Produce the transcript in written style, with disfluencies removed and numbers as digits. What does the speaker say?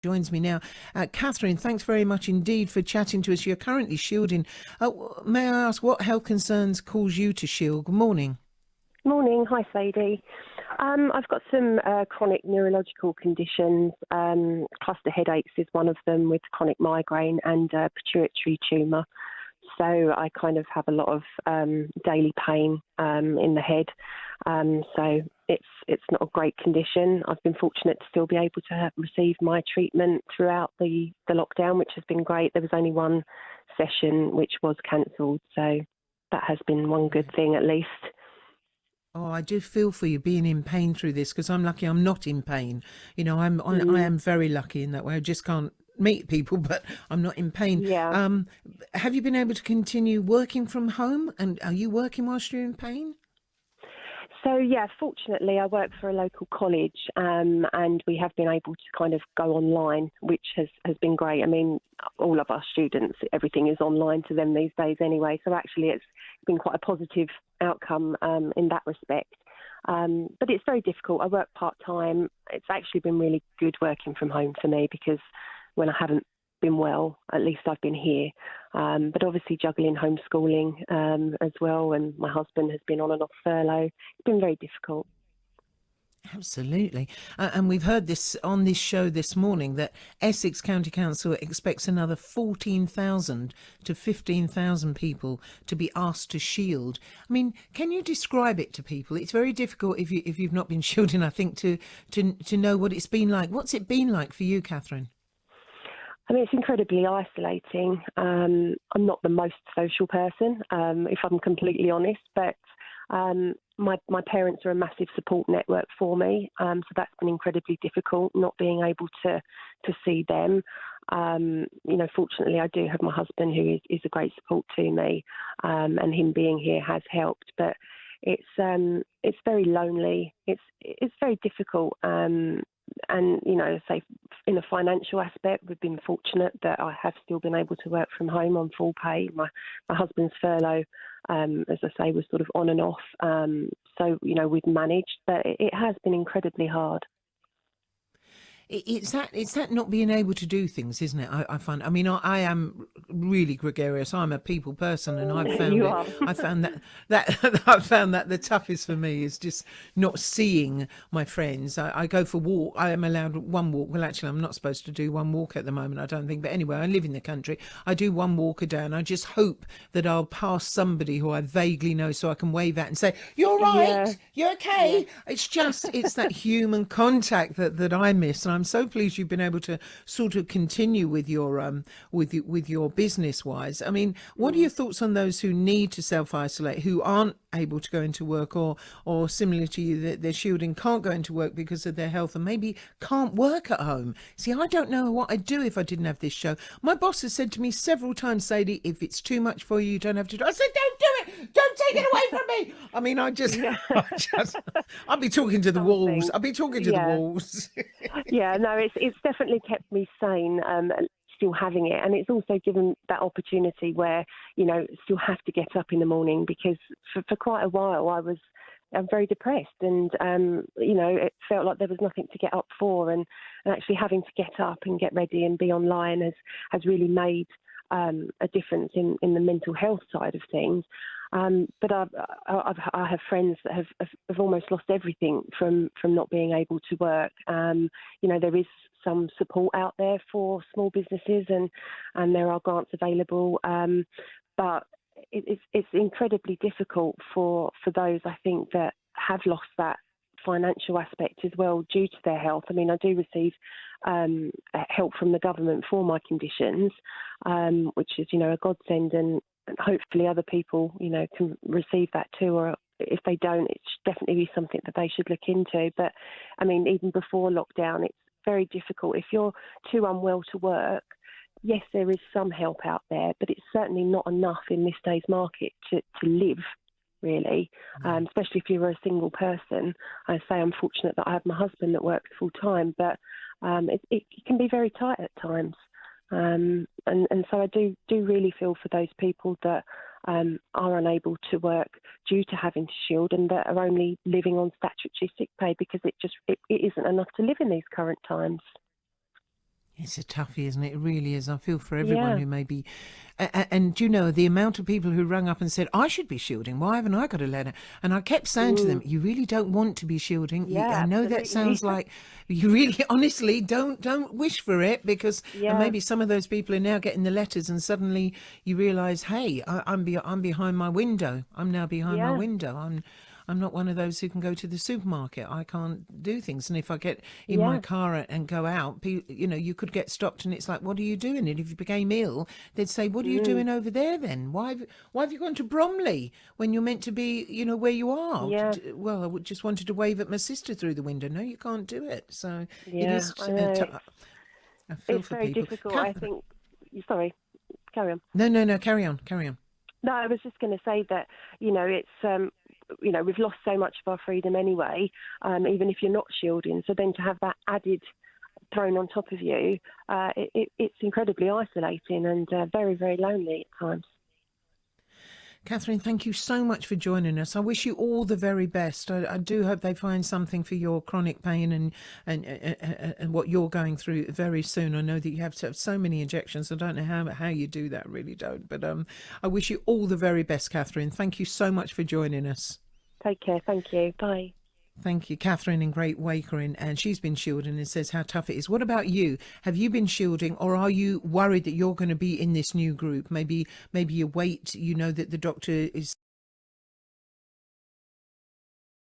joins me now. Catherine, thanks very much indeed for chatting to us. You're currently shielding. May I ask what health concerns cause you to shield? Good morning. Morning. Hi, Sadie. I've got some chronic neurological conditions. Cluster headaches is one of them, with chronic migraine and pituitary tumour. So I kind of have a lot of daily pain in the head. So it's not a great condition. I've been fortunate to still be able to have received my treatment throughout the lockdown, which has been great. There was only one session which was cancelled, so that has been one good thing at least. Oh, I do feel for you being in pain through this, because I'm lucky I'm not in pain. I am very lucky in that way. I just can't meet people, but I'm not in pain. Yeah. Have you been able to continue working from home? And are you working whilst you're in pain? So, yeah, fortunately, I work for a local college, and we have been able to kind of go online, which has been great. I mean, all of our students, everything is online to them these days anyway. So actually, it's been quite a positive outcome in that respect. But it's very difficult. I work part-time. It's actually been really good working from home for me, because when I haven't been well, at least I've been here. But obviously juggling homeschooling as well, and my husband has been on and off furlough. It's been very difficult. Absolutely. And we've heard this on this show this morning, that Essex County Council expects another 14,000 to 15,000 people to be asked to shield. I mean, can you describe it to people? It's very difficult if you've not been shielding, I think, to know what it's been like. What's it been like for you, Catherine? I mean, it's incredibly isolating. I'm not the most social person, if I'm completely honest, but my parents are a massive support network for me, so that's been incredibly difficult, not being able to see them. Fortunately, I do have my husband, who is a great support to me, and him being here has helped. But it's very lonely. It's very difficult. And, say in a financial aspect, we've been fortunate that I have still been able to work from home on full pay. My husband's furlough, as I say, was sort of on and off. So, we've managed, but it has been incredibly hard. It's that not being able to do things, isn't it? I find. I mean, I am really gregarious. I'm a people person, and I've found You it. are. I found that I found that the toughest for me is just not seeing my friends. I go for walk. I am allowed one walk. Well, actually, I'm not supposed to do one walk at the moment, I don't think. But anyway, I live in the country. I do one walk a day, and I just hope that I'll pass somebody who I vaguely know, so I can wave at and say, "You're Yeah. right. You're Yeah. okay." It's that human contact that I miss, and I'm so pleased you've been able to sort of continue with your with your business wise. I mean, what are your Mm. thoughts on those who need to self isolate, who aren't able to go into work, or similar to you, that they're shielding, can't go into work because of their health, and maybe can't work at home? See, I don't know what I'd do if I didn't have this show. My boss has said to me several times, Sadie, if it's too much for you, you don't have to do it. I said, don't do it. Don't take it away from me. I mean, Yeah. I'll be talking to the walls. Something. I'll be talking to the Yeah. walls. Yeah, no, it's definitely kept me sane, still having it. And it's also given that opportunity where, still have to get up in the morning, because for quite a while I'm very depressed, and, it felt like there was nothing to get up for. And actually having to get up and get ready and be online has really made a difference in the mental health side of things. But I have friends that have almost lost everything from not being able to work. There is some support out there for small businesses, and there are grants available. But it's incredibly difficult for those, I think, that have lost that financial aspect as well due to their health. I mean, I do receive help from the government for my conditions, which is, a godsend, and hopefully other people, can receive that too, or if they don't, it should definitely be something that they should look into. But I mean, even before lockdown, it's very difficult. If you're too unwell to work, yes, there is some help out there, but it's certainly not enough in this day's market to live, really, especially if you're a single person. I say I'm fortunate that I have my husband that works full time, but it can be very tight at times. And so I do really feel for those people that are unable to work due to having to shield, and that are only living on statutory sick pay, because it isn't enough to live in these current times. It's a toughie, isn't it? It really is. I feel for everyone Yeah. who may be. And you know, the amount of people who rung up and said, I should be shielding. Why haven't I got a letter? And I kept saying to them, Mm. you really don't want to be shielding. I Yeah, know that absolutely. sounds like you really, honestly, don't wish for it because, and Yeah. maybe some of those people are now getting the letters and suddenly you realise, hey, I'm behind my window. I'm now behind my Yeah. window. I'm not one of those who can go to the supermarket. I can't do things. And if I get in my Yeah. car and go out, you know, you could get stopped and it's like, what are you doing? And if you became ill, they'd say, what are you Mm. doing over there then? Why have you gone to Bromley when you're meant to be, you know, where you are? Yeah. Well, just wanted to wave at my sister through the window. No, you can't do it. So it Yeah. is, I know. I feel It's for very people. difficult. I Catherine, think. Sorry. Carry on. no, carry on, carry on. No, I was just going to say that it's we've lost so much of our freedom anyway, even if you're not shielding. So then to have that added thrown on top of you, it's incredibly isolating and very, very lonely at times. Catherine, thank you so much for joining us. I wish you all the very best. I do hope they find something for your chronic pain and what you're going through very soon. I know that you have to have so many injections. I don't know how you do that, really don't. But I wish you all the very best, Catherine. Thank you so much for joining us. Take care. Thank you. Bye. Thank you, Catherine in Great Wakering, and she's been shielding and says how tough it is. What about you? Have you been shielding, or are you worried that you're going to be in this new group? Maybe you wait. You know that the doctor is